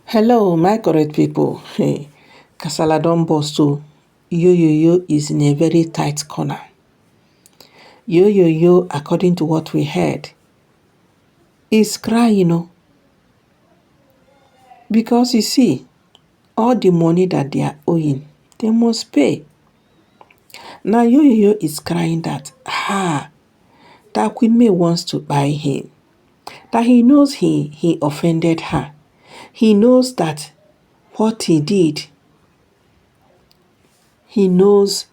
Hello, my correct people. Hey, Kasala don burst o. Yoyo is in a very tight corner. Yoyo, according to what we heard, is crying, because you see, all the money that they are owing, they must pay. Now Yoyo is crying that Queen May wants to buy him, that he knows he offended her. He knows that what he did, he knows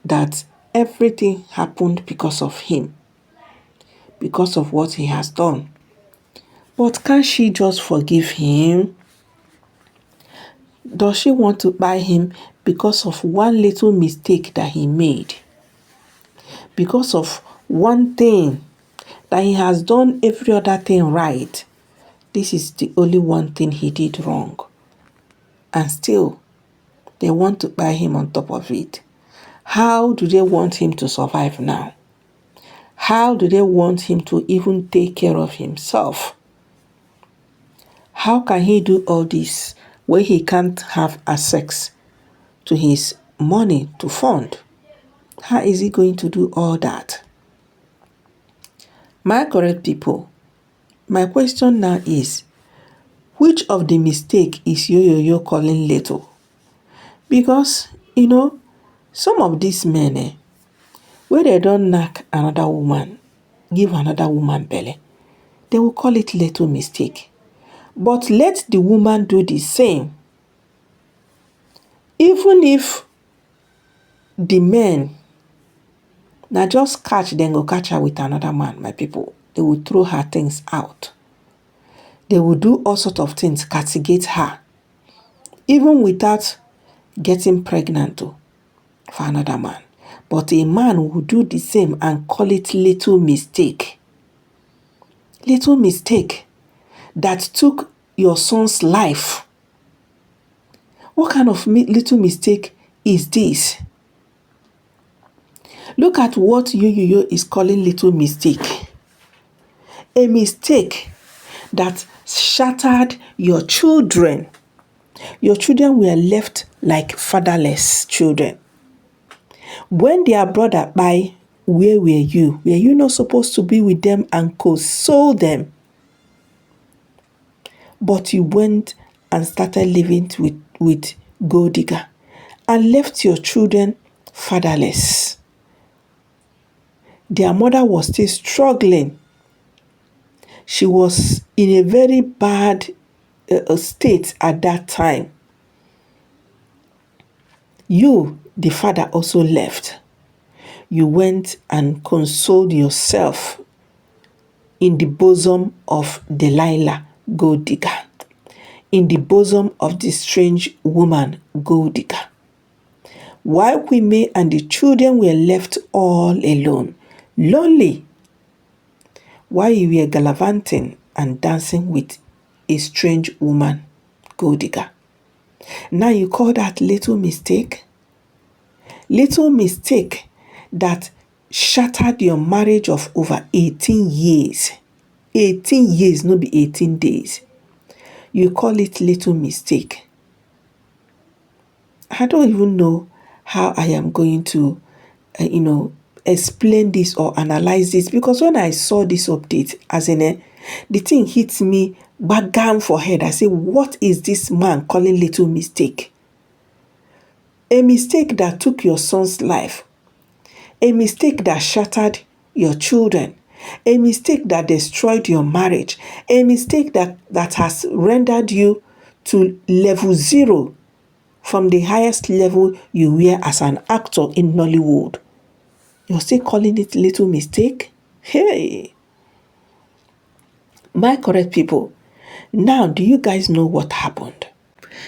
that everything happened because of him, because of what he has done. But can't she just forgive him? Does she want to buy him because of one little mistake that he made? Because of one thing that he has done every other thing right. This is the only one thing he did wrong. And still, they want to buy him on top of it. How do they want him to survive now? How do they want him to even take care of himself? How can he do all this when he can't have access to his money to fund? How is he going to do all that? My correct people, my question now is, which of the mistake is Yoyo calling little? Because, some of these men, where they don't knack another woman, give another woman belly, they will call it little mistake. But let the woman do the same. Even if the men now just catch, then go catch her with another man, my people, they will throw her things out. They will do all sorts of things, castigate her, even without getting pregnant for another man. But a man will do the same and call it little mistake. Little mistake that took your son's life. What kind of little mistake is this? Look at what Yoyo is calling little mistake. A mistake that shattered your children. Your children were left like fatherless children. When their brother died, where were you? Were you not supposed to be with them and console them? But you went and started living with gold digger and left your children fatherless. Their mother was still struggling. She was in a very bad state at that time. You, the father, also left. You went and consoled yourself in the bosom of Delilah, gold digger, in the bosom of the strange woman, gold digger. While Queen May and the children were left all alone, lonely, while you were gallivanting and dancing with a strange woman, gold digger. Now you call that little mistake? Little mistake that shattered your marriage of over 18 years. 18 years, not be 18 days. You call it little mistake. I don't even know how I am going to, explain this or analyze this, because when I saw this update, the thing hits me back for head. I say, what is this man calling little mistake? A mistake that took your son's life. A mistake that shattered your children. A mistake that destroyed your marriage. A mistake that has rendered you to level 0 from the highest level you were as an actor in Nollywood. You're still calling it little mistake? Hey! My correct people, now do you guys know what happened?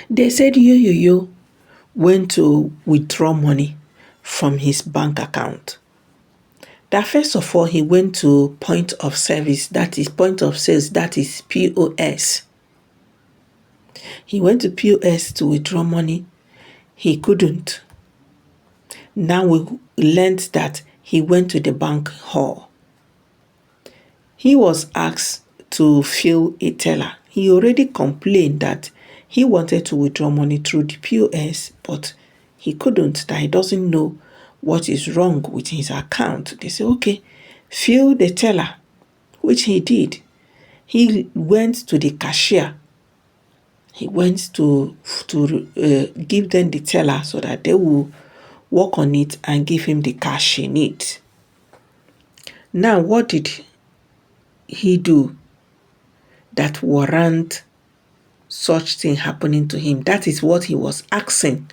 They said Yoyo went to withdraw money from his bank account. That first of all, he went to point of service, that is point of sales, that is POS. He went to POS to withdraw money. He couldn't. Now we learned that he went to the bank hall. He was asked to fill a teller. He already complained that He wanted to withdraw money through the POS, but he couldn't, that he doesn't know what is wrong with his account. They say, okay, fill the teller, which he did. He went to the cashier. He went to give them the teller so that they will work on it and give him the cash he needs. Now, what did he do that warrant such thing happening to him? That is what he was asking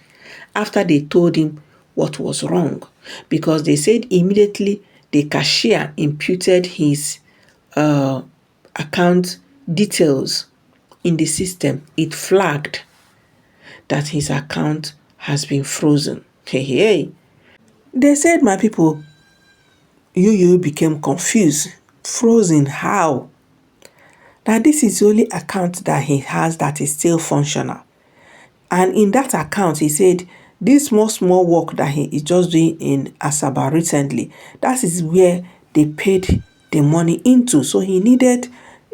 after they told him what was wrong, because they said immediately the cashier imputed his account details in the system. It flagged that his account has been frozen. Hey. They said, my people, Yoyo became confused. Frozen how? Now this is the only account that he has that is still functional. And in that account, he said, this small work that he is just doing in Asaba recently, that is where they paid the money into. So he needed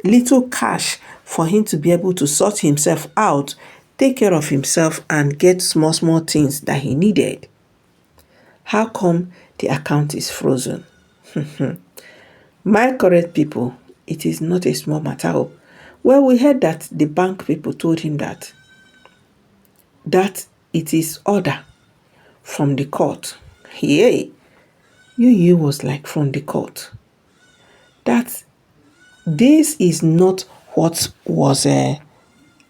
little cash for him to be able to sort himself out, take care of himself, and get small things that he needed. How come the account is frozen? My correct people, it is not a small matter. Well, we heard that the bank people told him that it is order from the court. Hey, Yoyo was like, from the court? That this is not what was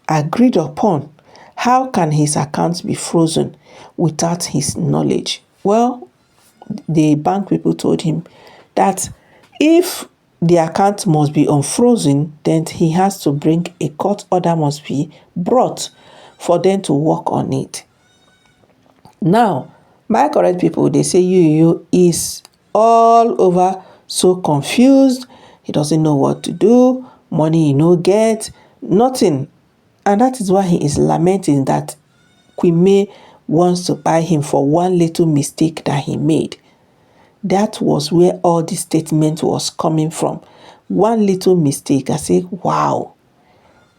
agreed upon. How can his account be frozen without his knowledge? Well, the bank people told him that if the account must be unfrozen, then he has to bring a court order must be brought for them to work on it. Now, my correct people, they say Yoyo is all over so confused. He doesn't know what to do. Money he no get, nothing. And that is why he is lamenting that Queen May wants to buy him for one little mistake that he made. That was where all the statement was coming from. One little mistake. I say, wow,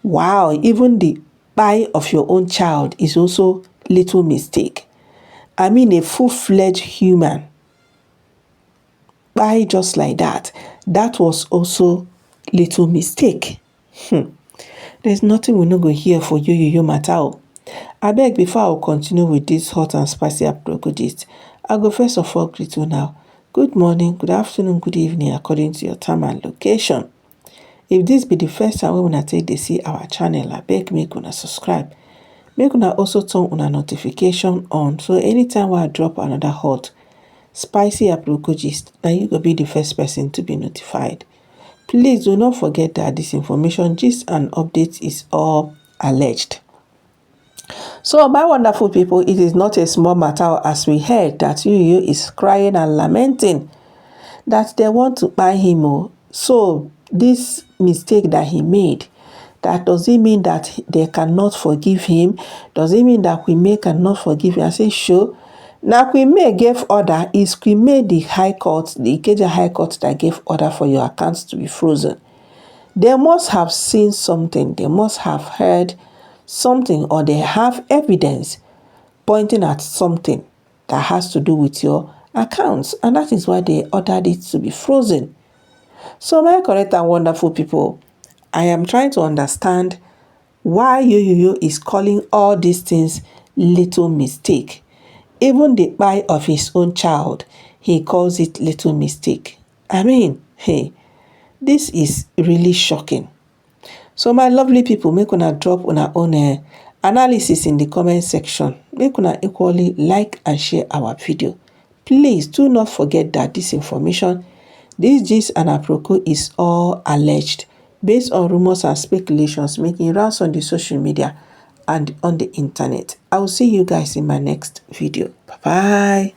even the buy of your own child is also little mistake. I mean, a full-fledged human buy just like that. That was also little mistake. There's nothing we're not going to hear for Yoyo matter. I beg, before I will continue with this hot and spicy approach, I go first of all greet you now. Good morning, good afternoon, good evening, according to your time and location. If this be the first time when I take to see our channel, I beg make una subscribe. Make una also turn una notification on, so anytime when I drop another hot, spicy approach, now you go be the first person to be notified. Please do not forget that this information, gist and updates is all alleged. So, my wonderful people, it is not a small matter as we heard that Yoyo is crying and lamenting that they want to buy him. So, this mistake that he made, that doesn't mean that they cannot forgive him. Does it mean that Queen May cannot forgive him? I say, sure. Now, Queen May gave order. Is Queen May the High Court, the Ikeja High Court, that gave order for your accounts to be frozen? They must have seen something. They must have heard something, or they have evidence pointing at something that has to do with your accounts, and that is why they ordered it to be frozen. So, my correct and wonderful people, I am trying to understand why Yoyo is calling all these things little mistake. Even the buy of his own child, he calls it little mistake. I mean, hey, this is really shocking. So, my lovely people, make una drop una own analysis in the comment section. Make una equally like and share our video. Please do not forget that this information, this gist and apropos, is all alleged, based on rumors and speculations making rounds on the social media and on the internet. I will see you guys in my next video. Bye-bye.